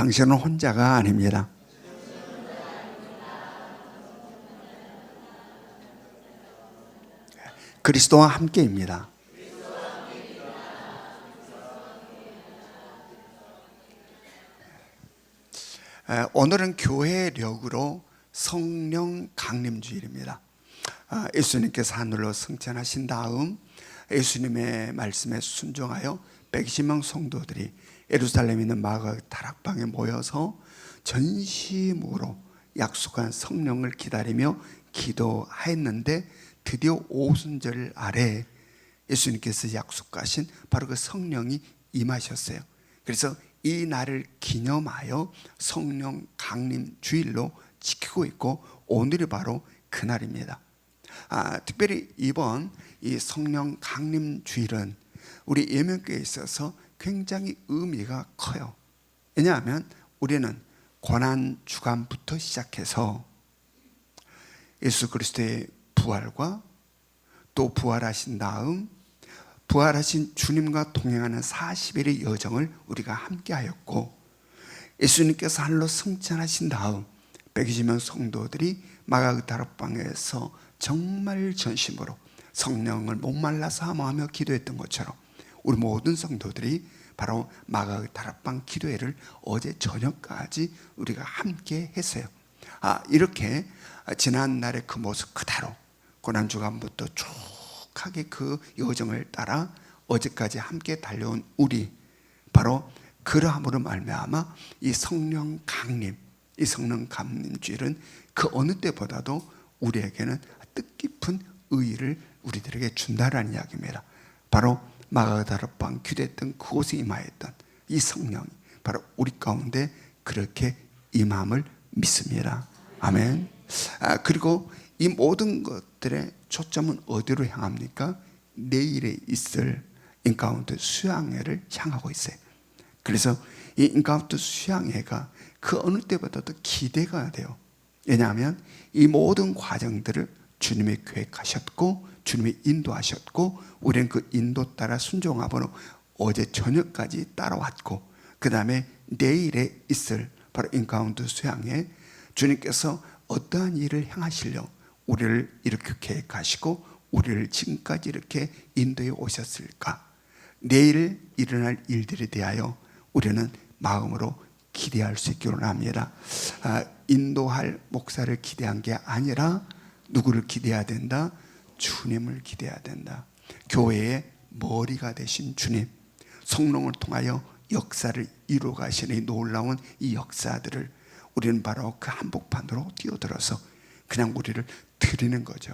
당신은 혼자가 아닙니다. 그리스도와 함께입니다. 오늘은 교회력으로 성령 강림주일입니다. 예수님께서 하늘로 승천하신 다음 예수님의 말씀에 순종하여 120명 성도들이 예루살렘에 있는 마가 다락방에 모여서 전심으로 약속한 성령을 기다리며 기도하였는데, 드디어 오순절 아래 예수님께서 약속하신 바로 그 성령이 임하셨어요. 그래서 이 날을 기념하여 성령 강림 주일로 지키고 있고, 오늘이 바로 그날입니다. 특별히 이번 이 성령 강림 주일은 우리 예명교회에 있어서 굉장히 의미가 커요. 왜냐하면 우리는 고난 주간부터 시작해서 예수 그리스도의 부활과 또 부활하신 다음 부활하신 주님과 동행하는 40일의 여정을 우리가 함께 하였고, 예수님께서 하늘로 승천하신 다음 120명 성도들이 마가 다락방에서 정말 전심으로 성령을 목말라 사모하며 기도했던 것처럼 우리 모든 성도들이 바로 마가 다락방 기도회를 어제 저녁까지 우리가 함께 했어요. 이렇게 지난날의 그 모습 그대로 고난주간부터 쭉 그 여정을 따라 어제까지 함께 달려온 우리, 바로 그러함으로 말미암아 이 성령 강림, 이 성령 강림주일은 그 어느 때보다도 우리에게는 뜻깊은 의의를 우리들에게 준다라는 이야기입니다. 바로 마가 다락방 기도했던 그곳에 임하였던 이 성령이 바로 우리 가운데 그렇게 임함을 믿습니다. 아멘. 그리고 이 모든 것들의 초점은 어디로 향합니까? 내일에 있을 인카운트 수양회를 향하고 있어요. 그래서 이 인카운트 수양회가 그 어느 때보다도 기대가 돼요. 왜냐하면 이 모든 과정들을 주님이 계획하셨고 주님이 인도하셨고, 우리는 그 인도 따라 순종하므로 어제 저녁까지 따라왔고, 그 다음에 내일에 있을 바로 인카운트 수양회, 주님께서 어떠한 일을 행하시려 우리를 이렇게 계획하시고 우리를 지금까지 이렇게 인도해 오셨을까? 내일 일어날 일들에 대하여 우리는 마음으로 기대할 수 있기를 합니다. 인도할 목사를 기대한 게 아니라 누구를 기대해야 된다? 주님을 기대해야 된다. 교회의 머리가 되신 주님, 성령을 통하여 역사를 이루어 가시는 놀라운 이 역사들을 우리는 바로 그 한복판으로 뛰어들어서 그냥 우리를 드리는 거죠.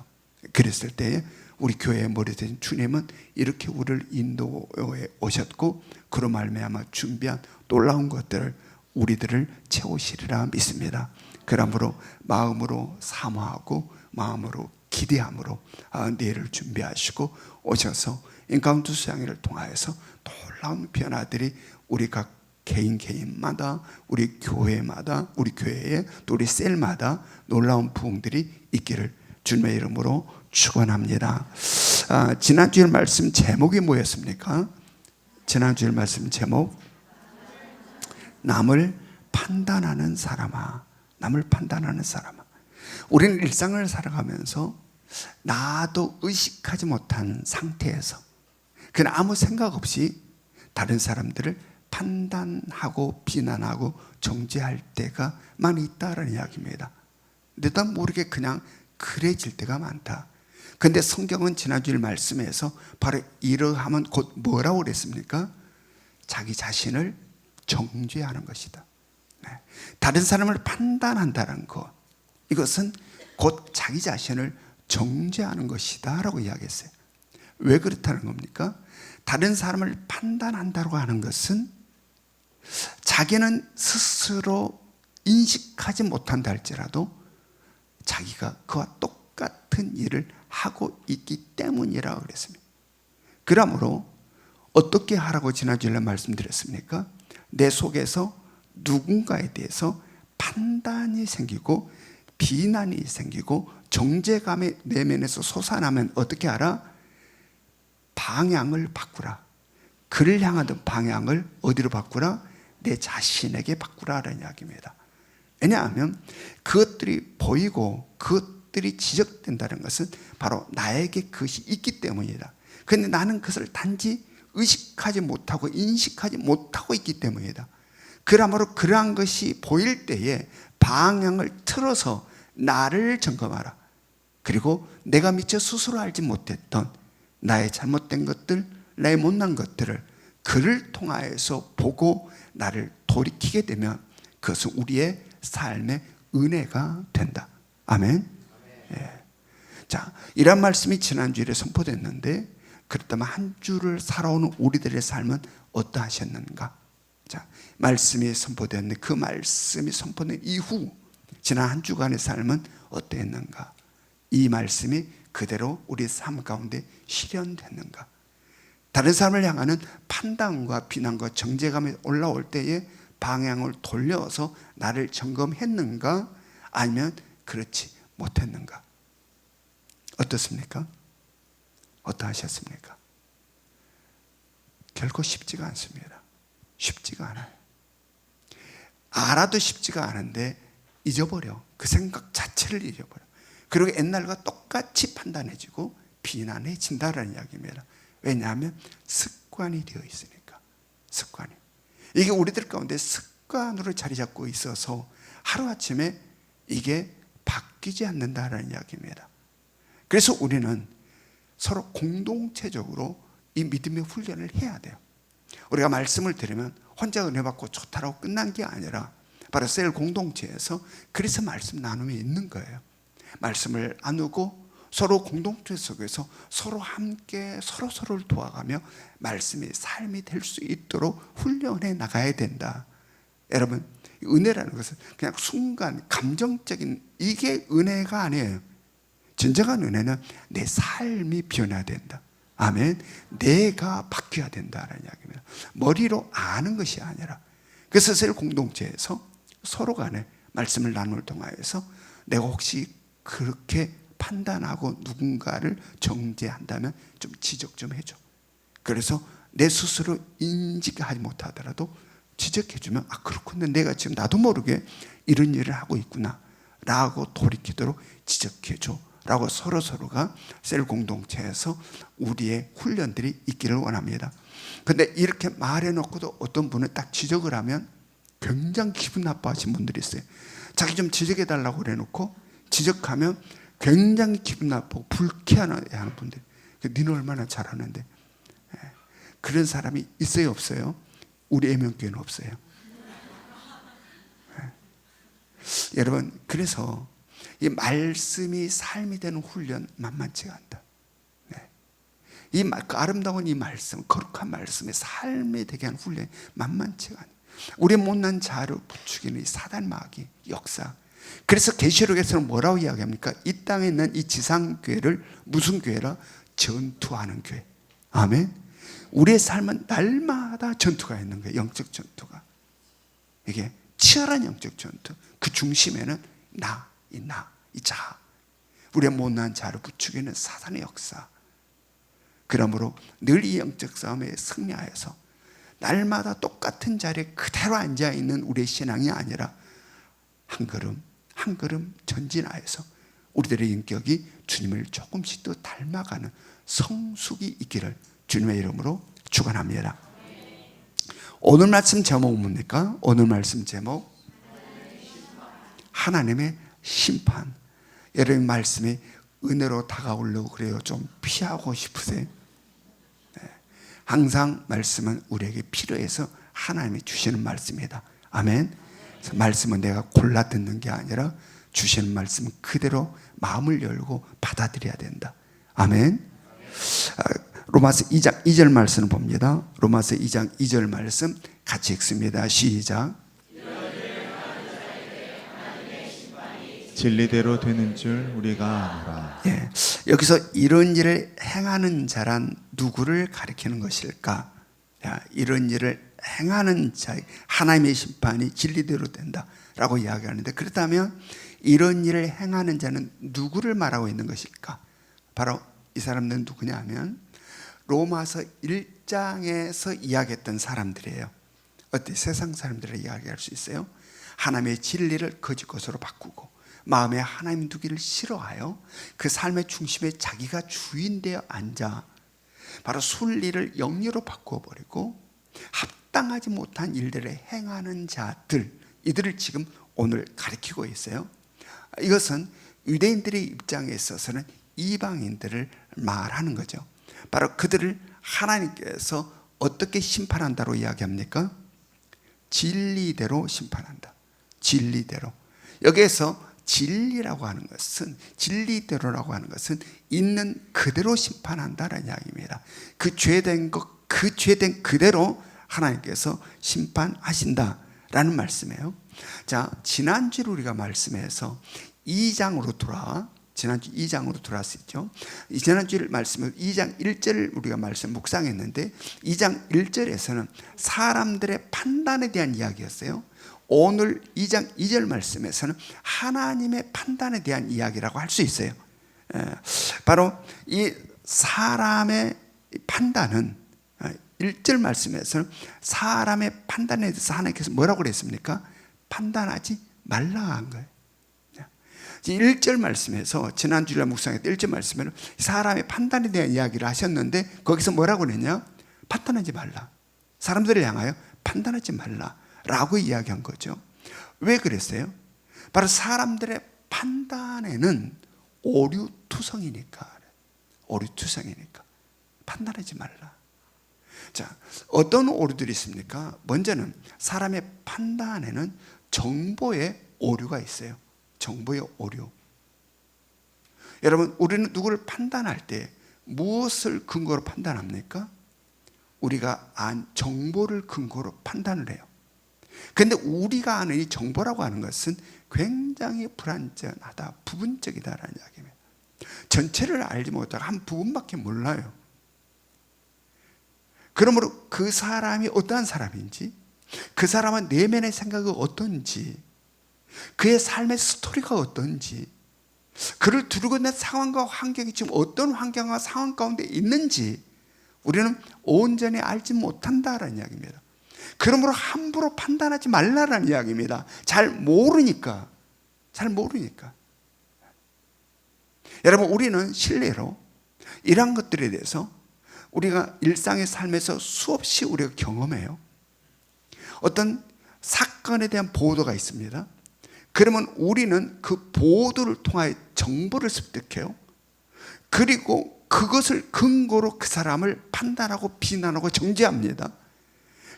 그랬을 때 우리 교회의 머리 되신 주님은 이렇게 우리를 인도해 오셨고, 그로 말미암아 준비한 놀라운 것들을 우리들을 채우시리라 믿습니다. 그러므로 마음으로 사모하고 마음으로 기대함으로 내일을 준비하시고 오셔서 인카운트 수양회를 통하여서 놀라운 변화들이 우리 각 개인마다, 우리 교회마다, 우리 교회에 또 우리 셀마다 놀라운 부흥들이 있기를 주님의 이름으로 축원합니다. 지난주일 말씀 제목이 뭐였습니까? 지난주일 말씀 제목, 남을 판단하는 사람아. 남을 판단하는 사람아. 우리는 일상을 살아가면서 나도 의식하지 못한 상태에서 그냥 아무 생각 없이 다른 사람들을 판단하고 비난하고 정죄할 때가 많이 있다는 이야기입니다. 내도 모르게 그냥 그래질 때가 많다. 그런데 성경은 지난주일 말씀에서 바로 이러하면 곧 뭐라고 그랬습니까? 자기 자신을 정죄하는 것이다. 다른 사람을 판단한다는 것, 이것은 곧 자기 자신을 정죄하는 것이다 라고 이야기했어요. 왜 그렇다는 겁니까? 다른 사람을 판단한다고 하는 것은 자기는 스스로 인식하지 못한다 할지라도 자기가 그와 똑같은 일을 하고 있기 때문이라고 그랬습니다. 그러므로 어떻게 하라고 지난주에 말씀드렸습니까? 내 속에서 누군가에 대해서 판단이 생기고 비난이 생기고 정죄감의 내면에서 솟아나면 어떻게 하라? 방향을 바꾸라. 그를 향하던 방향을 어디로 바꾸라? 내 자신에게 바꾸라는 이야기입니다. 왜냐하면 그것들이 보이고 그것들이 지적된다는 것은 바로 나에게 그것이 있기 때문이다. 그런데 나는 그것을 단지 의식하지 못하고 인식하지 못하고 있기 때문이다. 그러므로 그러한 것이 보일 때에 방향을 틀어서 나를 점검하라. 그리고 내가 미처 스스로 알지 못했던 나의 잘못된 것들, 나의 못난 것들을 그를 통하여서 보고 나를 돌이키게 되면 그것은 우리의 삶의 은혜가 된다. 아멘. 예. 자, 이런 말씀이 지난주에 선포됐는데, 그렇다면 한 주를 살아오는 우리들의 삶은 어떠하셨는가? 자, 말씀이 선포됐는데 그 말씀이 선포된 이후 지난 한 주간의 삶은 어땠는가? 이 말씀이 그대로 우리 삶 가운데 실현됐는가? 다른 사람을 향하는 판단과 비난과 정죄감이 올라올 때에 방향을 돌려서 나를 점검했는가? 아니면 그렇지 못했는가? 어떻습니까? 어떠하셨습니까? 결코 쉽지가 않습니다. 쉽지가 않아요. 알아도 쉽지가 않은데 잊어버려. 그 생각 자체를 잊어버려. 그리고 옛날과 똑같이 판단해지고 비난해진다는 이야기입니다. 왜냐하면 습관이 되어 있으니까. 습관이. 이게 우리들 가운데 습관으로 자리 잡고 있어서 하루아침에 이게 바뀌지 않는다는 이야기입니다. 그래서 우리는 서로 공동체적으로 이 믿음의 훈련을 해야 돼요. 우리가 말씀을 들으면 혼자 은혜 받고 좋다라고 끝난 게 아니라 바로 셀 공동체에서 그래서 말씀 나눔이 있는 거예요. 말씀을 나누고 서로 공동체 속에서 서로 함께 서로를 도와가며 말씀이 삶이 될 수 있도록 훈련해 나가야 된다. 여러분, 은혜라는 것은 그냥 순간 감정적인 이게 은혜가 아니에요. 진정한 은혜는 내 삶이 변해야 된다. 아멘. 내가 바뀌어야 된다는 이야기입니다. 머리로 아는 것이 아니라. 그래서 셀 공동체에서 서로 간에 말씀을 나눌 통하여서 내가 혹시 그렇게 판단하고 누군가를 정죄한다면 좀 지적 좀 해줘. 그래서 내 스스로 인지하지 못하더라도 지적해주면 아 그렇군요. 내가 지금 나도 모르게 이런 일을 하고 있구나 라고 돌이키도록 지적해줘 라고 서로가 셀 공동체에서 우리의 훈련들이 있기를 원합니다. 근데 이렇게 말해놓고도 어떤 분은 딱 지적을 하면 굉장히 기분 나빠하신 분들이 있어요. 자기 좀 지적해달라고 그래놓고 지적하면 굉장히 기분 나쁘고 불쾌하는 분들. 니는 얼마나 잘하는데. 그런 사람이 있어요 없어요? 우리 애명교회는 없어요. 여러분, 그래서 이 말씀이 삶이 되는 훈련 만만치가 않다. 이 아름다운 이 말씀, 거룩한 말씀의 삶이 되게 하는 훈련이 만만치가 않아요. 우리의 못난 자를 부추기는 이 사단 마귀 역사. 그래서 계시록에서는 뭐라고 이야기합니까? 이 땅에 있는 이 지상교회를 무슨 교회라? 전투하는 교회. 아멘. 우리의 삶은 날마다 전투가 있는 거예요. 영적 전투가. 이게 치열한 영적 전투. 그 중심에는 이 자. 우리의 못난 자를 부추기는 사단의 역사. 그러므로 늘 이 영적 싸움에 승리하여서 날마다 똑같은 자리에 그대로 앉아있는 우리의 신앙이 아니라 한 걸음 전진하여서 우리들의 인격이 주님을 조금씩 더 닮아가는 성숙이 있기를 주님의 이름으로 축원합니다. 오늘 말씀 제목은 뭡니까? 오늘 말씀 제목 하나님의 심판. 여러분 말씀이 은혜로 다가오려고 그래요? 좀 피하고 싶으세요? 항상 말씀은 우리에게 필요해서 하나님이 주시는 말씀이다. 아멘. 말씀은 내가 골라 듣는 게 아니라 주시는 말씀은 그대로 마음을 열고 받아들여야 된다. 아멘. 로마서 2장 2절 말씀을 봅니다. 로마서 2장 2절 말씀 같이 읽습니다. 시작. 진리대로 되는 줄 우리가 아노라. 예, 여기서 이런 일을 행하는 자란 누구를 가리키는 것일까? 야, 이런 일을 행하는 자, 하나님의 심판이 진리대로 된다라고 이야기하는데, 그렇다면 이런 일을 행하는 자는 누구를 말하고 있는 것일까? 바로 이 사람들은 누구냐 하면 로마서 1장에서 이야기했던 사람들이에요. 어때? 세상 사람들의 이야기할 수 있어요? 하나님의 진리를 거짓 것으로 바꾸고 마음에 하나님 두기를 싫어하여 그 삶의 중심에 자기가 주인되어 앉아 바로 순리를 영리로 바꾸어버리고 합당하지 못한 일들을 행하는 자들, 이들을 지금 오늘 가리키고 있어요. 이것은 유대인들의 입장에 있어서는 이방인들을 말하는 거죠. 바로 그들을 하나님께서 어떻게 심판한다고 이야기합니까? 진리대로 심판한다. 진리대로. 여기에서 진리라고 하는 것은, 진리대로라고 하는 것은 있는 그대로 심판한다라는 이야기입니다. 그 죄된 것, 그 죄된 그대로 하나님께서 심판하신다라는 말씀이에요. 자, 지난주에 우리가 말씀해서 2장으로 돌아와, 지난주 2장으로 돌아왔었죠. 지난주 말씀을 2장 1절을 우리가 말씀 묵상했는데 2장 1절에서는 사람들의 판단에 대한 이야기였어요. 오늘 2장 2절 말씀에서는 하나님의 판단에 대한 이야기라고 할 수 있어요. 바로 이 사람의 판단은 1절 말씀에서는 사람의 판단에 대해서 하나님께서 뭐라고 그랬습니까? 판단하지 말라 한 거예요. 1절 말씀에서 지난주에 묵상했던 1절 말씀에는 사람의 판단에 대한 이야기를 하셨는데 거기서 뭐라고 그랬냐? 판단하지 말라. 사람들을 향하여 판단하지 말라 라고 이야기한 거죠. 왜 그랬어요? 바로 사람들의 판단에는 오류투성이니까. 오류투성이니까 판단하지 말라. 자, 어떤 오류들이 있습니까? 먼저는 사람의 판단에는 정보의 오류가 있어요. 정보의 오류. 여러분, 우리는 누구를 판단할 때 무엇을 근거로 판단합니까? 우리가 안 정보를 근거로 판단을 해요. 그런데 우리가 아는 이 정보라고 하는 것은 굉장히 불완전하다, 부분적이다라는 이야기입니다. 전체를 알지 못하고 한 부분밖에 몰라요. 그러므로 그 사람이 어떠한 사람인지, 그 사람의 내면의 생각이 어떤지, 그의 삶의 스토리가 어떤지, 그를 두르고 있는 상황과 환경이 지금 어떤 환경과 상황 가운데 있는지 우리는 온전히 알지 못한다라는 이야기입니다. 그러므로 함부로 판단하지 말라라는 이야기입니다. 잘 모르니까. 여러분, 우리는 실례로 이러한 것들에 대해서 우리가 일상의 삶에서 수없이 우리가 경험해요. 어떤 사건에 대한 보도가 있습니다. 그러면 우리는 그 보도를 통하여 정보를 습득해요. 그리고 그것을 근거로 그 사람을 판단하고 비난하고 정죄합니다.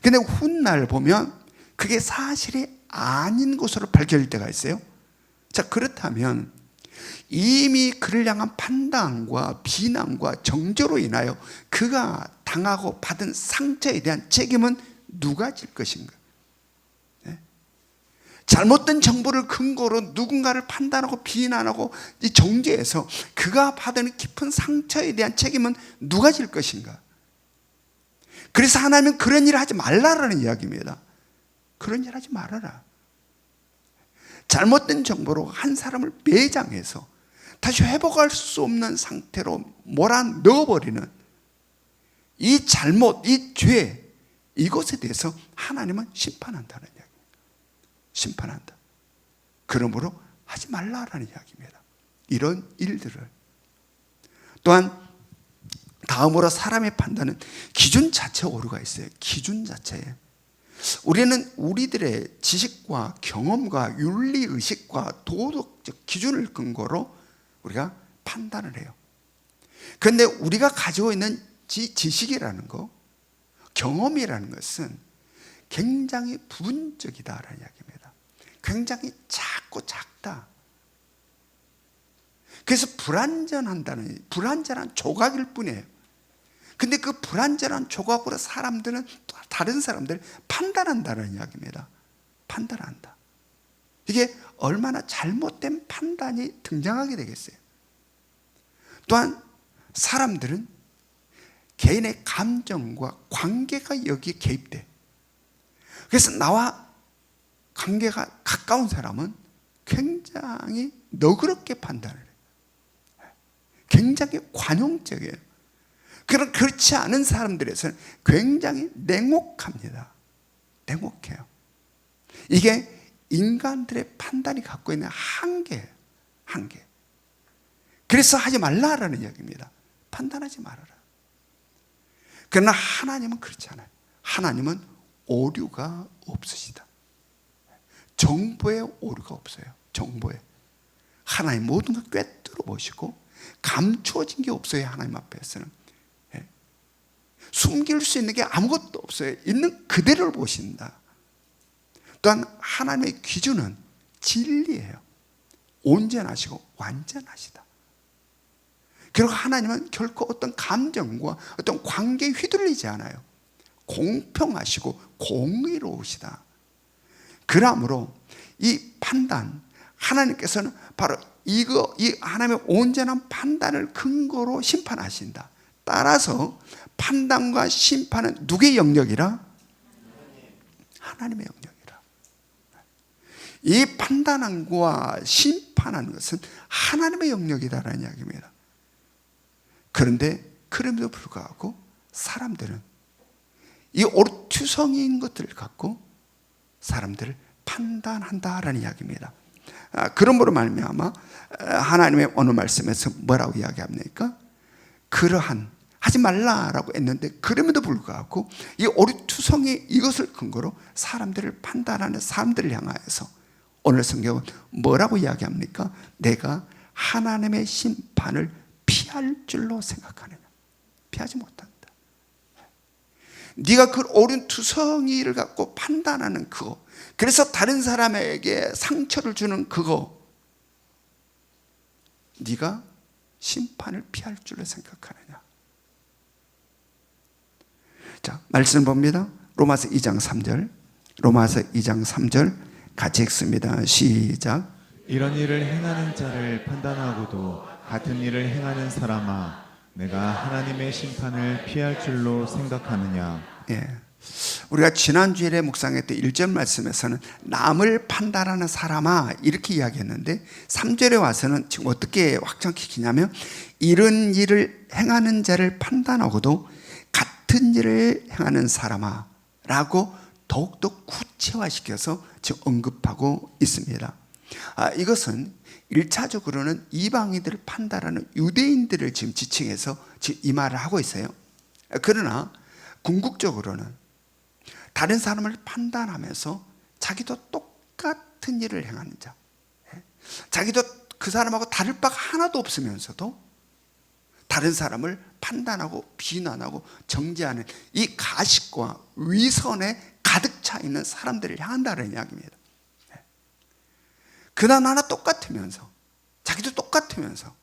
근데 훗날 보면 그게 사실이 아닌 것으로 밝혀질 때가 있어요. 자, 그렇다면 이미 그를 향한 판단과 비난과 정죄로 인하여 그가 당하고 받은 상처에 대한 책임은 누가 질 것인가? 네? 잘못된 정보를 근거로 누군가를 판단하고 비난하고 이 정죄해서 그가 받은 깊은 상처에 대한 책임은 누가 질 것인가? 그래서 하나님은 그런 일을 하지 말라라는 이야기입니다. 그런 일 하지 말아라. 잘못된 정보로 한 사람을 매장해서 다시 회복할 수 없는 상태로 몰아넣어버리는 이 잘못, 이 죄, 이것에 대해서 하나님은 심판한다는 이야기입니다. 심판한다. 그러므로 하지 말라라는 이야기입니다. 이런 일들을. 또한 다음으로 사람의 판단은 기준 자체에 오류가 있어요. 기준 자체에. 우리는 우리들의 지식과 경험과 윤리의식과 도덕적 기준을 근거로 우리가 판단을 해요. 그런데 우리가 가지고 있는 지식이라는 거, 경험이라는 것은 굉장히 부분적이다라는 이야기입니다. 굉장히 작고 작다. 그래서 불완전한 조각일 뿐이에요. 근데 그 불완전한 조각으로 사람들은, 다른 사람들을 판단한다는 이야기입니다. 판단한다. 이게 얼마나 잘못된 판단이 등장하게 되겠어요. 또한 사람들은 개인의 감정과 관계가 여기에 개입돼. 그래서 나와 관계가 가까운 사람은 굉장히 너그럽게 판단을 해요. 굉장히 관용적이에요. 그렇지 않은 사람들에서는 굉장히 냉혹합니다. 냉혹해요. 이게 인간들의 판단이 갖고 있는 한계예요. 한계. 그래서 하지 말라라는 이야기입니다. 판단하지 말아라. 그러나 하나님은 그렇지 않아요. 하나님은 오류가 없으시다. 정보에 오류가 없어요. 정보에. 하나님 모든 걸 꿰뚫어 보시고 감추어진 게 없어요. 하나님 앞에서는. 숨길 수 있는 게 아무것도 없어요. 있는 그대로를 보신다. 또한 하나님의 기준은 진리예요. 온전하시고 완전하시다. 그리고 하나님은 결코 어떤 감정과 어떤 관계에 휘둘리지 않아요. 공평하시고 공의로우시다. 그러므로 이 판단, 하나님께서는 바로 이 하나님의 온전한 판단을 근거로 심판하신다. 따라서 판단과 심판은 누구의 영역이라? 하나님의 영역이라. 이 판단과 심판하는 것은 하나님의 영역이다라는 이야기입니다. 그런데 그럼에도 불구하고 사람들은 이 오르투성이인 것들을 갖고 사람들을 판단한다라는 이야기입니다. 그러므로 말미암아 하나님의 어느 말씀에서 뭐라고 이야기합니까? 그러한 하지 말라라고 했는데 그럼에도 불구하고 이 오르투성이 이것을 근거로 사람들을 판단하는 사람들을 향하여서 오늘 성경은 뭐라고 이야기합니까? 내가 하나님의 심판을 피할 줄로 생각하느냐? 피하지 못한다. 네가 그 오른투성이를 갖고 판단하는 그거, 그래서 다른 사람에게 상처를 주는 그거, 네가 심판을 피할 줄로 생각하느냐? 자, 말씀 봅니다. 로마서 2장 3절. 로마서 2장 3절 같이 읽습니다. 시작. 이런 일을 행하는 자를 판단하고도 같은 일을 행하는 사람아, 내가 하나님의 심판을 피할 줄로 생각하느냐? 예. 우리가 지난주일에 묵상했던 1절 말씀에서는 남을 판단하는 사람아 이렇게 이야기했는데 3절에 와서는 지금 어떻게 확장시키냐면 이런 일을 행하는 자를 판단하고도 같은 일을 행하는 사람아 라고 더욱더 구체화시켜서 지금 언급하고 있습니다. 이것은 1차적으로는 이방인들을 판단하는 유대인들을 지금 지칭해서 지금 이 말을 하고 있어요. 그러나 궁극적으로는 다른 사람을 판단하면서 자기도 똑같은 일을 행하는 자, 자기도 그 사람하고 다를 바가 하나도 없으면서도 다른 사람을 판단하고 비난하고 정죄하는 이 가식과 위선에 가득 차 있는 사람들을 향한다는 이야기입니다. 그나마나 똑같으면서 자기도 똑같으면서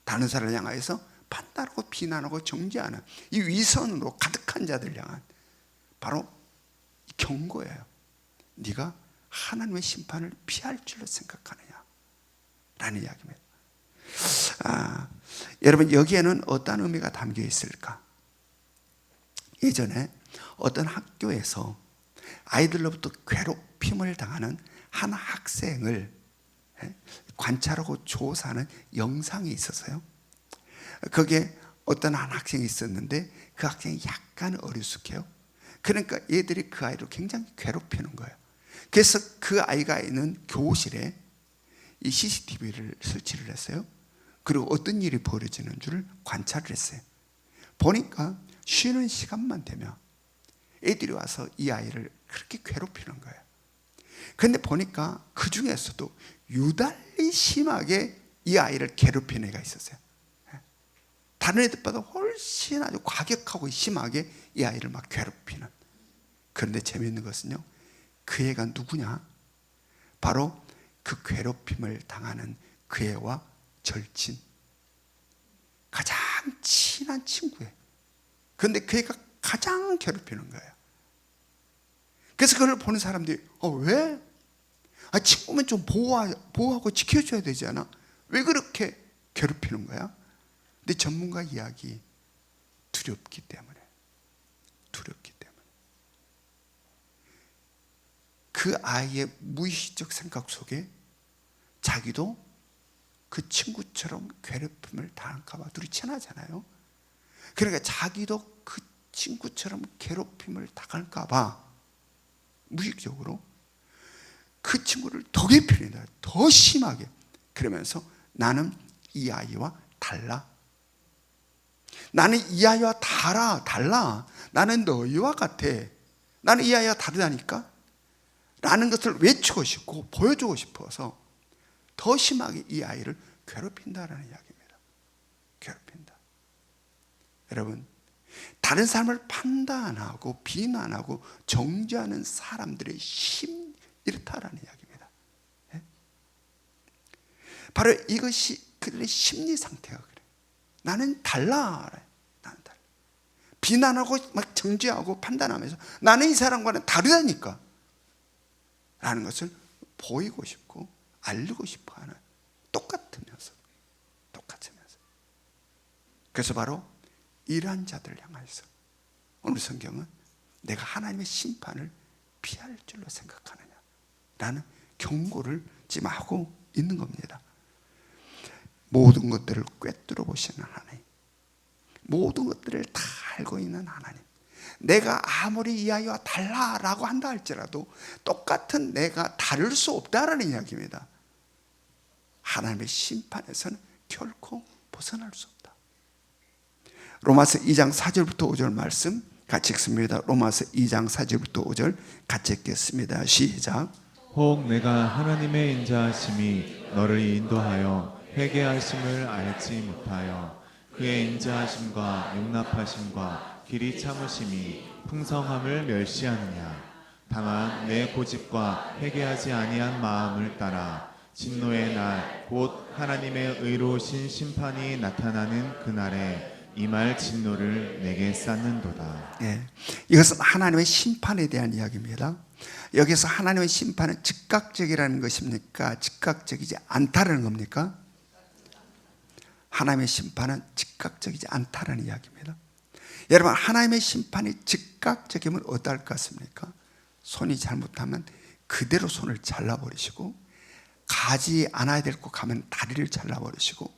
다른 사람을 향하여서 판단하고 비난하고 정죄하는 이 위선으로 가득한 자들을 향한 바로 경고예요. 네가 하나님의 심판을 피할 줄로 생각하느냐 라는 이야기입니다. 여러분, 여기에는 어떤 의미가 담겨 있을까? 예전에 어떤 학교에서 아이들로부터 괴롭힘을 당하는 한 학생을 관찰하고 조사하는 영상이 있었어요. 거기에 어떤 한 학생이 있었는데 그 학생이 약간 어리숙해요. 그러니까 얘들이 그 아이를 굉장히 괴롭히는 거예요. 그래서 그 아이가 있는 교실에 이 CCTV를 설치를 했어요. 그리고 어떤 일이 벌어지는 줄 관찰을 했어요. 보니까 쉬는 시간만 되면 애들이 와서 이 아이를 그렇게 괴롭히는 거예요. 그런데 보니까 그 중에서도 유달리 심하게 이 아이를 괴롭히는 애가 있었어요. 다른 애들보다 훨씬 아주 과격하고 심하게 이 아이를 막 괴롭히는. 그런데 재미있는 것은요, 그 애가 누구냐? 바로 그 괴롭힘을 당하는 그 애와 절친, 가장 친한 친구예요. 그런데 그 애가 가장 괴롭히는 거예요. 그래서 그걸 보는 사람들이 왜? 친구면 좀 보호하고 지켜줘야 되지 않아? 왜 그렇게 괴롭히는 거야? 근데 전문가 이야기, 두렵기 때문에. 그 아이의 무의식적 생각 속에 자기도 그 친구처럼 괴롭힘을 당할까 봐, 둘이 친하잖아요. 그러니까 자기도 그 친구처럼 괴롭힘을 당할까 봐 무의식적으로 그 친구를 더 괴롭히는, 더 심하게. 그러면서 나는 이 아이와 달라. 나는 이 아이와 달라. 나는 너희와 같아. 나는 이 아이와 다르다니까? 라는 것을 외치고 싶고 보여주고 싶어서 더 심하게 이 아이를 괴롭힌다라는 이야기입니다. 괴롭힌다. 여러분, 다른 사람을 판단하고 비난하고 정죄하는 사람들의 힘, 이렇다라는 이야기입니다. 바로 이것이 그들의 심리 상태가 그래요. 나는 달라. 나는 달라. 비난하고 막 정죄하고 판단하면서 나는 이 사람과는 다르다니까 라는 것을 보이고 싶고 알리고 싶어 하는, 똑같으면서. 그래서 바로 이러한 자들을 향해서 오늘 성경은 내가 하나님의 심판을 피할 줄로 생각하느냐 라는 경고를 지금 하고 있는 겁니다. 모든 것들을 꿰뚫어 보시는 하나님, 모든 것들을 다 알고 있는 하나님, 내가 아무리 이 아이와 달라라고 한다 할지라도 똑같은 내가 다를 수 없다라는 이야기입니다. 하나님의 심판에서는 결코 벗어날 수 없다. 로마서 2장 4절부터 5절 말씀 같이 읽습니다. 로마서 2장 4절부터 5절 같이 읽겠습니다. 시작. 혹 내가 하나님의 인자하심이 너를 인도하여 회개하심을 알지 못하여 그의 인자하심과 용납하심과 길이 참으심이 풍성함을 멸시하느냐. 다만 내 고집과 회개하지 아니한 마음을 따라 진노의 날 곧 하나님의 의로우신 심판이 나타나는 그날에 이 말 진노를 내게 쌓는도다. 이것은 하나님의 심판에 대한 이야기입니다. 여기서 하나님의 심판은 즉각적이라는 것입니까? 즉각적이지 않다라는 겁니까? 하나님의 심판은 즉각적이지 않다라는 이야기입니다. 여러분, 하나님의 심판이 즉각적이면 어떨 것 같습니까? 손이 잘못하면 그대로 손을 잘라버리시고, 가지 않아야 될 곳 가면 다리를 잘라버리시고,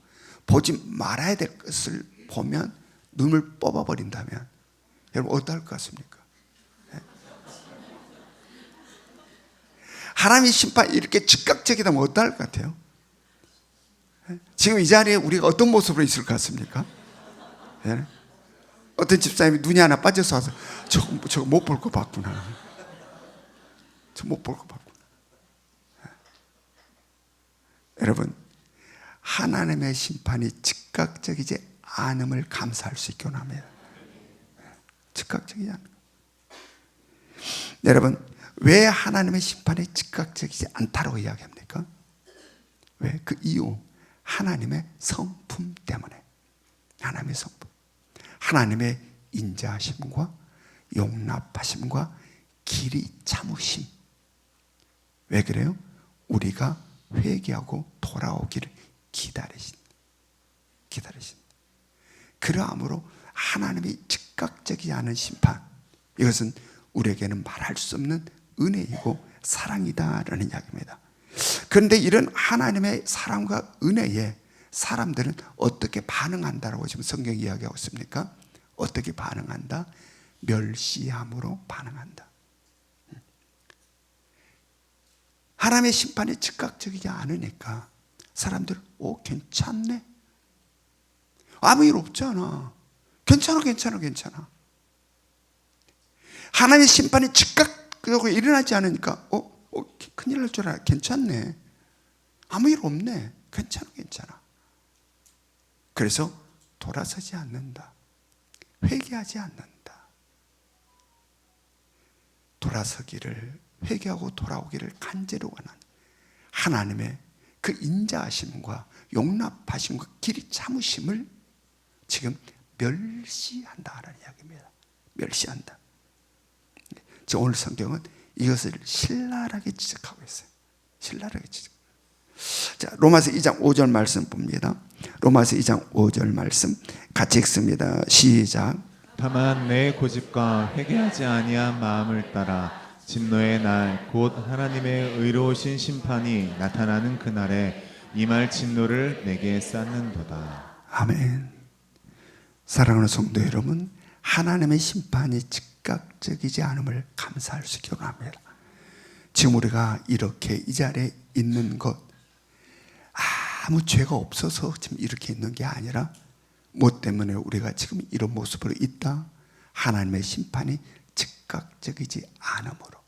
보지 말아야 될 것을 보면 눈을 뽑아버린다면 여러분 어떨 것 같습니까? 하나님의 심판이 이렇게 즉각적이다면 어떨 것 같아요? 지금 이 자리에 우리가 어떤 모습으로 있을 것 같습니까? 어떤 집사님이 눈이 하나 빠져서 와서 저거 못 볼 거 봤구나. 저 못 볼 거 봤구나. 여러분, 하나님의 심판이 즉각적이지 않음을 감사할 수 있게 원합니다. 즉각적이지 않은 것. 여러분, 왜 하나님의 심판이 즉각적이지 않다고 이야기합니까? 왜? 그 이유, 하나님의 성품 때문에. 하나님의 성품, 하나님의 인자하심과 용납하심과 길이 참으심. 왜 그래요? 우리가 회개하고 돌아오기를 기다리신. 그러함으로 하나님의 즉각적이지 않은 심판, 이것은 우리에게는 말할 수 없는 은혜이고 사랑이다라는 이야기입니다. 그런데 이런 하나님의 사랑과 은혜에 사람들은 어떻게 반응한다라고 지금 성경이 이야기하고 있습니까? 어떻게 반응한다? 멸시함으로 반응한다. 하나님의 심판이 즉각적이지 않으니까 사람들은 괜찮네, 아무 일 없잖아, 괜찮아. 하나님의 심판이 즉각적으로 일어나지 않으니까 큰일 날 줄 알아, 괜찮네, 아무 일 없네, 괜찮아. 그래서 돌아서지 않는다, 회개하지 않는다. 돌아서기를, 회개하고 돌아오기를 간절히 원하는 하나님의 그 인자하심과 용납하심과 길이 참으심을 지금 멸시한다라는 이야기입니다. 멸시한다. 지금 오늘 성경은 이것을 신랄하게 지적하고 있어요. 신랄하게 지적. 자, 로마서 2장 5절 말씀 봅니다. 로마서 2장 5절 말씀 같이 읽습니다. 시작. 다만 내 고집과 회개하지 아니한 마음을 따라 진노의 날 곧 하나님의 의로우신 심판이 나타나는 그날에 이 말 진노를 내게 쌓는도다. 아멘. 사랑하는 성도 여러분, 하나님의 심판이 즉각적이지 않음을 감사할 수 있게 원합니다. 지금 우리가 이렇게 이 자리에 있는 것, 아무 죄가 없어서 지금 이렇게 있는 게 아니라 뭐 때문에 우리가 지금 이런 모습으로 있다? 하나님의 심판이 즉각적이지 않으므로.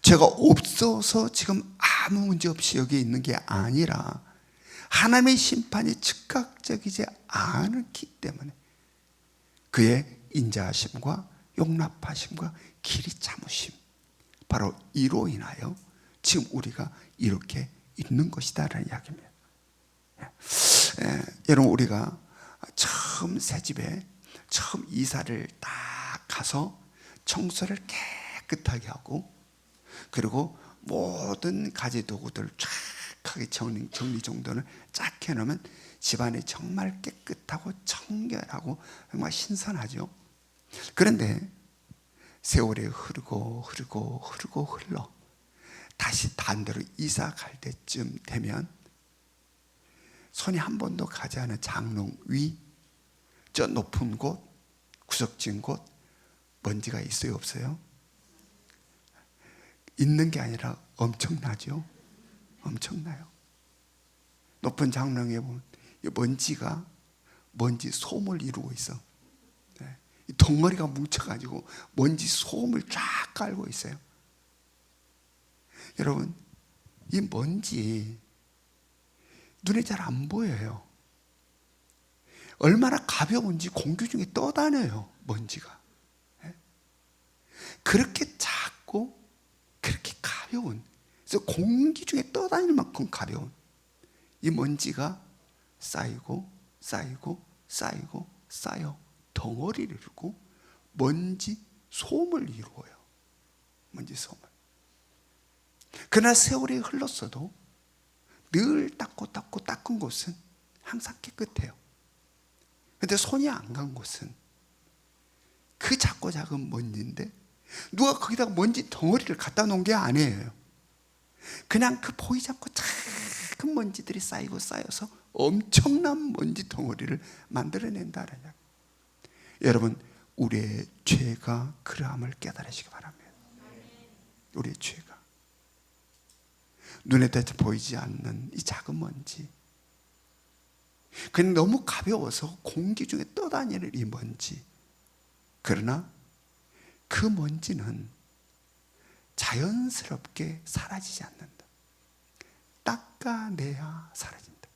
죄가 없어서 지금 아무 문제 없이 여기 있는 게 아니라 하나님의 심판이 즉각적이지 않기 때문에 그의 인자하심과 용납하심과 길이 참으심, 바로 이로 인하여 지금 우리가 이렇게 있는 것이다라는 이야기입니다. 여러분, 우리가 처음 새 집에 처음 이사를 딱 가서 청소를 깨끗하게 하고, 그리고 모든 가지 도구들을 쫙하게 정리정돈을 쫙 해놓으면 집안이 정말 깨끗하고 청결하고 정말 신선하죠. 그런데 세월이 흐르고 흘러 다시 반대로 이사 갈 때쯤 되면 손이 한 번도 가지 않은 장롱 위, 저 높은 곳, 구석진 곳, 먼지가 있어요, 없어요? 있는 게 아니라 엄청나죠? 엄청나요. 높은 장롱에 보면 먼지가 먼지 솜을 이루고 있어. 이 덩어리가 뭉쳐가지고 먼지 솜을 쫙 깔고 있어요. 여러분, 이 먼지 눈에 잘 안 보여요. 얼마나 가벼운지 공기 중에 떠다녀요, 먼지가. 그렇게 작고 그렇게 가벼운, 그래서 공기 중에 떠다닐 만큼 가벼운 이 먼지가 쌓이고 쌓여 덩어리를 이루고 먼지 솜을 이루어요. 먼지 솜을. 그러나 세월이 흘렀어도 늘 닦은 곳은 항상 깨끗해요. 그런데 손이 안 간 곳은 그 작고 작은 먼지인데 누가 거기다가 먼지 덩어리를 갖다 놓은 게 아니에요. 그냥 그 보이지 않고 작은 먼지들이 쌓여서 엄청난 먼지 덩어리를 만들어낸다는 이야기. 여러분, 우리의 죄가 그러함을 깨달으시기 바랍니다. 우리의 죄가 눈에 대체 보이지 않는 이 작은 먼지, 그냥 너무 가벼워서 공기 중에 떠다니는 이 먼지. 그러나 그 먼지는 자연스럽게 사라지지 않는다. 닦아내야 사라진다.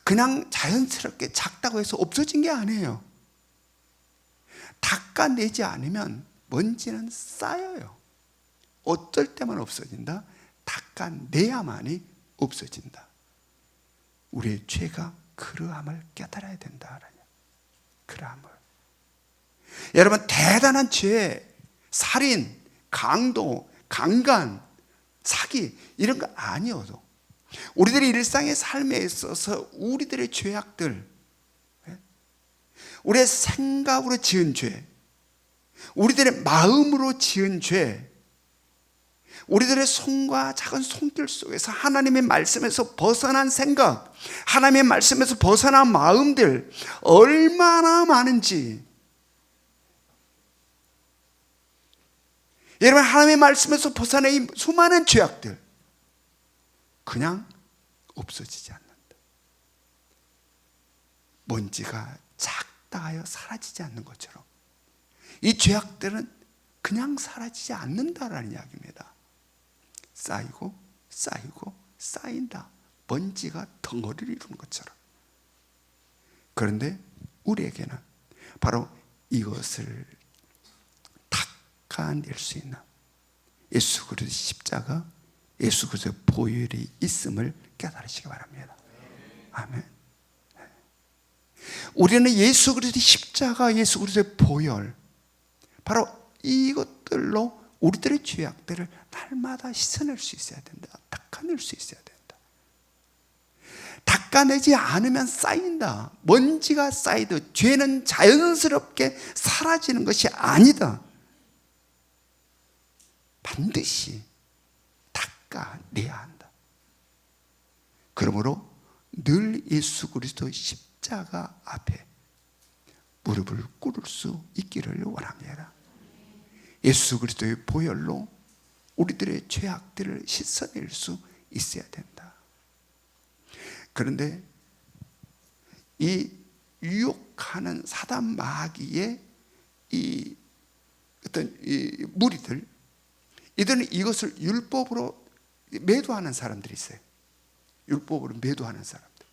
그냥 자연스럽게 작다고 해서 없어진 게 아니에요. 닦아내지 않으면 먼지는 쌓여요. 어떨 때만 없어진다? 닦아내야만이 없어진다. 우리의 죄가 그러함을 깨달아야 된다. 그러함을. 여러분, 대단한 죄, 살인, 강도, 강간, 사기 이런 거 아니어도 우리들의 일상의 삶에 있어서 우리들의 죄악들, 우리의 생각으로 지은 죄, 우리들의 마음으로 지은 죄, 우리들의 손과 작은 손길 속에서 하나님의 말씀에서 벗어난 생각, 하나님의 말씀에서 벗어난 마음들 얼마나 많은지. 여러분, 하나님의 말씀에서 벗어난 이 수많은 죄악들 그냥 없어지지 않는다. 먼지가 작다 하여 사라지지 않는 것처럼 이 죄악들은 그냥 사라지지 않는다라는 이야기입니다. 쌓인다. 먼지가 덩어리를 이루는 것처럼. 그런데 우리에게는 바로 이것을 닦아낼 수 있는 예수 그리스도의 십자가, 예수 그리스도의 보혈이 있음을 깨달으시기 바랍니다. 아멘. 우리는 예수 그리스도의 십자가, 예수 그리스도의 보혈, 바로 이것들로 우리들의 죄악들을 날마다 씻어낼 수 있어야 된다. 닦아낼 수 있어야 된다. 닦아내지 않으면 쌓인다. 먼지가 쌓이듯 죄는 자연스럽게 사라지는 것이 아니다. 반드시 닦아내야 한다. 그러므로 늘 예수 그리스도의 십자가 앞에 무릎을 꿇을 수 있기를 원합니다. 예수 그리스도의 보혈로 우리들의 죄악들을 씻어낼 수 있어야 된다. 그런데 이 유혹하는 사단 마귀의 이 어떤 이 무리들, 이들은 이것을 율법으로 매도하는 사람들이 있어요. 율법으로 매도하는 사람들.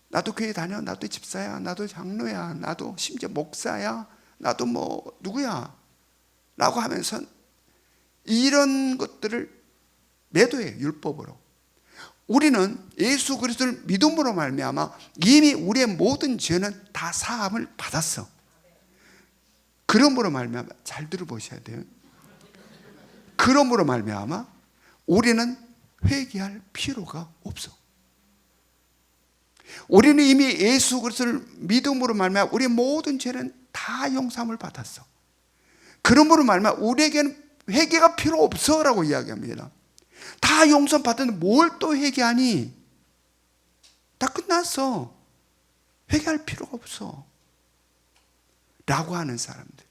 나도 교회 다녀, 나도 집사야, 나도 장로야, 나도 심지어 목사야, 나도 뭐 누구야 라고 하면서 이런 것들을 매도해요. 율법으로. 우리는 예수 그리스도를 믿음으로 말미암아 이미 우리의 모든 죄는 다 사함을 받았어. 그러므로 말미암아, 잘 들어보셔야 돼요. 그러므로 말미암아 우리는 회개할 필요가 없어. 우리는 이미 예수 그리스도를 믿음으로 말미암아 우리의 모든 죄는 다 용서함을 받았어. 그러므로 말미암아 우리에게는 회개가 필요 없어라고 이야기합니다. 다 용서 받았는데 뭘 또 회개하니? 다 끝났어. 회개할 필요가 없어 라고 하는 사람들.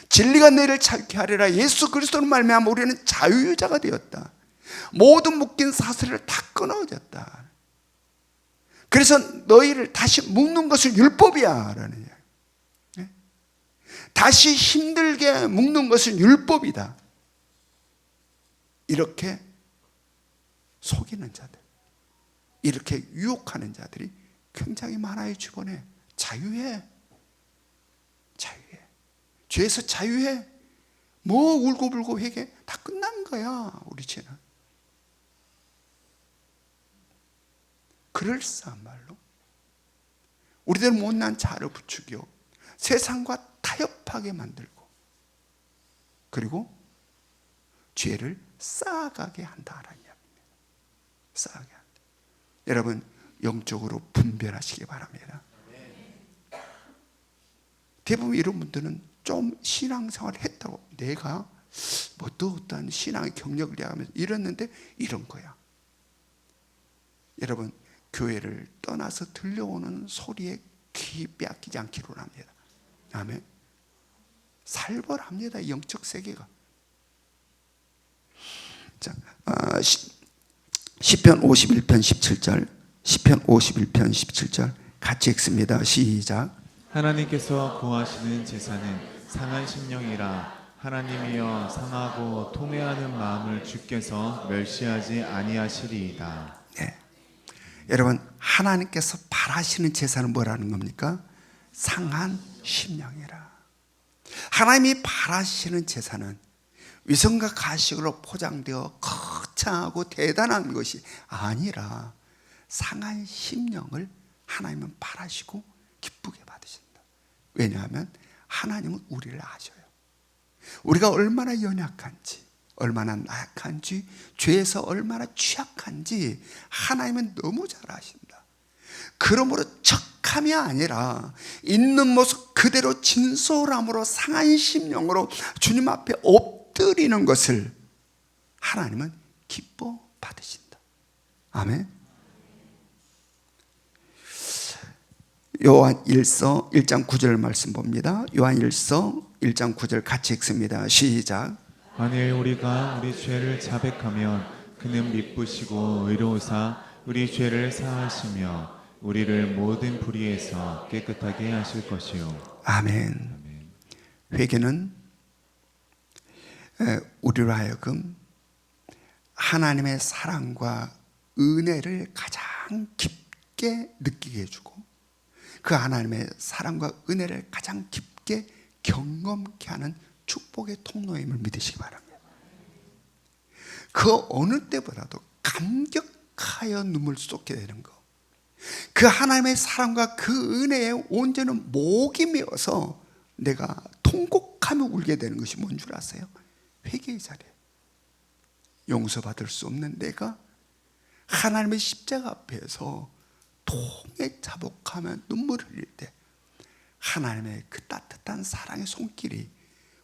진리가 너희를 자유케 하리라. 예수 그리스도로 말미암아 우리는 자유자가 되었다. 모든 묶인 사슬을 다 끊어졌다. 그래서 너희를 다시 묶는 것은 율법이야 라는 이야기. 다시 힘들게 묶는 것은 율법이다. 이렇게 속이는 자들, 이렇게 유혹하는 자들이 굉장히 많아요. 주변에. 자유해. 자유해. 죄에서 자유해. 뭐 울고불고 회개 다 끝난 거야. 우리 죄는. 그럴싸한 말로 우리들 못난 자를 부추겨 세상과 타협하게 만들고, 그리고 죄를 쌓아가게 한다라는 이야기입니다. 쌓아가게 한다. 여러분 영적으로 분별하시기 바랍니다. 대부분 이런 분들은 좀 신앙생활을 했다고, 내가 뭐 또 어떤 신앙의 경력을 하면서 이랬는데 이런 거야. 여러분 교회를 떠나서 들려오는 소리에 귀 빼앗기지 않기로 합니다. 아멘. 살벌합니다. 영적 세계가. 자, 시편 51편 17절, 시편 51편 17절 같이 읽습니다. 시작. 하나님께서 구하시는 제사는 상한 심령이라. 하나님이여 상하고 통회하는 마음을 주께서 멸시하지 아니하시리이다. 네. 여러분 하나님께서 바라시는 제사는 뭐라는 겁니까? 상한 심령이라. 하나님이 바라시는 제사는 위선과 가식으로 포장되어 거창하고 대단한 것이 아니라 상한 심령을 하나님은 바라시고 기쁘게 받으신다. 왜냐하면 하나님은 우리를 아셔요. 우리가 얼마나 연약한지, 얼마나 나약한지, 죄에서 얼마나 취약한지 하나님은 너무 잘 아신다. 그러므로 척함이 아니라 있는 모습 그대로 진솔함으로 상한 심령으로 주님 앞에 엎드리는 것을 하나님은 기뻐 받으신다. 아멘. 요한 1서 1장 9절 말씀 봅니다. 요한 1서 1장 9절 같이 읽습니다. 시작. 만일 우리가 우리 죄를 자백하면 그는 미쁘시고 의로우사 우리 죄를 사하시며 우리를 모든 불의에서 깨끗하게 하실 것이요. 아멘. 회개는 우리로 하여금 하나님의 사랑과 은혜를 가장 깊게 느끼게 해주고, 그 하나님의 사랑과 은혜를 가장 깊게 경험케 하는 축복의 통로임을 믿으시기 바랍니다. 그 어느 때보다도 감격하여 눈물 쏟게 되는 것, 그 하나님의 사랑과 그 은혜에 온전한 목이 메어서 내가 통곡하며 울게 되는 것이 뭔 줄 아세요? 회개의 자리에 용서받을 수 없는 내가 하나님의 십자가 앞에서 통에 자복하며 눈물을 흘릴 때 하나님의 그 따뜻한 사랑의 손길이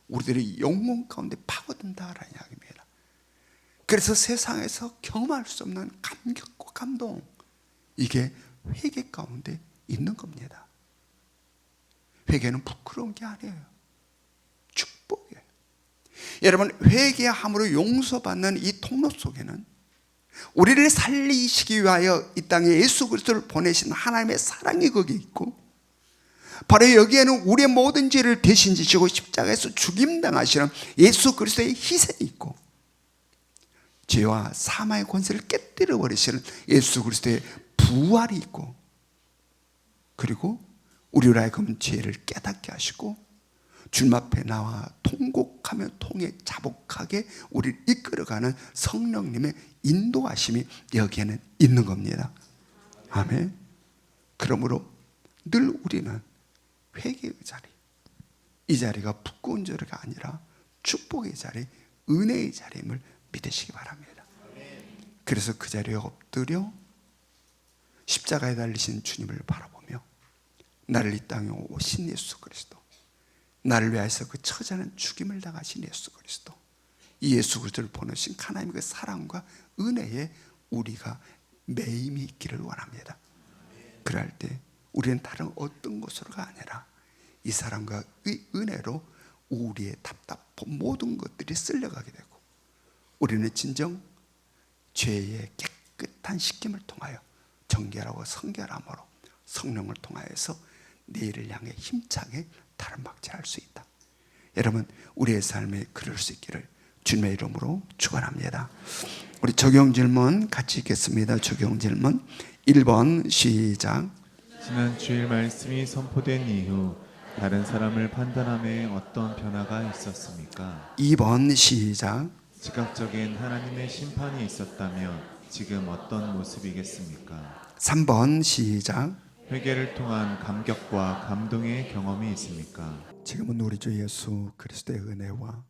우리들의 영혼 가운데 파고든다라는 이야기입니다. 그래서 세상에서 경험할 수 없는 감격과 감동, 이게 회개 가운데 있는 겁니다. 회개는 부끄러운 게 아니에요. 여러분, 회개함으로 용서받는 이 통로 속에는 우리를 살리시기 위하여 이 땅에 예수 그리스도를 보내신 하나님의 사랑이 거기에 있고, 바로 여기에는 우리의 모든 죄를 대신 지시고 십자가에서 죽임당하시는 예수 그리스도의 희생이 있고, 죄와 사망의 권세를 깨뜨려 버리시는 예수 그리스도의 부활이 있고, 그리고 우리로 하여금 죄를 깨닫게 하시고 주님 앞에 나와 통곡하며 통에 자복하게 우리를 이끌어가는 성령님의 인도하심이 여기에는 있는 겁니다. 아멘. 그러므로 늘 우리는 회개의 자리, 이 자리가 부끄러운 자리가 아니라 축복의 자리, 은혜의 자리임을 믿으시기 바랍니다. 그래서 그 자리에 엎드려 십자가에 달리신 주님을 바라보며 나를 이 땅에 오신 예수 그리스도, 나를 위하여서 그 처자는 죽임을 당하신 예수 그리스도, 이 예수 그리스도를 보내신 하나님의 그 사랑과 은혜에 우리가 매임이 있기를 원합니다. 그럴 때 우리는 다른 어떤 곳으로가 아니라 이 사랑과 이 은혜로 우리의 답답한 모든 것들이 쓸려가게 되고, 우리는 진정 죄의 깨끗한 씻김을 통하여 정결하고 성결함으로 성령을 통하여서 내일을 향해 힘차게 다른 박질할 수 있다. 여러분, 우리의 삶에 그럴 수 있기를 주님의 이름으로 축원합니다. 우리 적용 질문 같이 읽겠습니다. 적용 질문 1번 시작. 지난 주일 말씀이 선포된 이후 다른 사람을 판단함에 어떤 변화가 있었습니까? 2번 시작. 즉각적인 하나님의 심판이 있었다면 지금 어떤 모습이겠습니까? 3번 시작. 회개를 통한 감격과 감동의 경험이 있습니까? 지금은 우리 주 예수 그리스도의 은혜와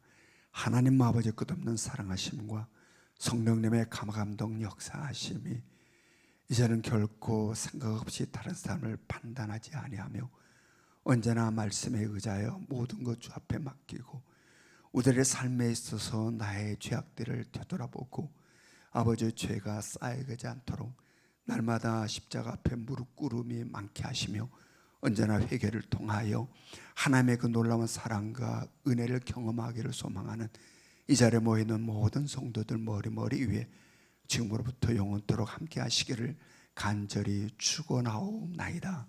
하나님 아버지 끝없는 사랑하심과 성령님의 감동 역사하심이 이제는 결코 생각 없이 다른 사람을 판단하지 아니하며 언제나 말씀에 의지하여 모든 것 주 앞에 맡기고 우리의 삶에 있어서 나의 죄악들을 되돌아보고 아버지의 죄가 쌓이지 않도록 날마다 십자가 앞에 무릎 꿇음이 많게 하시며 언제나 회개를 통하여 하나님의 그 놀라운 사랑과 은혜를 경험하기를 소망하는 이 자리에 모이는 모든 성도들 머리 위에 지금으로부터 영원토록 함께 하시기를 간절히 축원하옵나이다.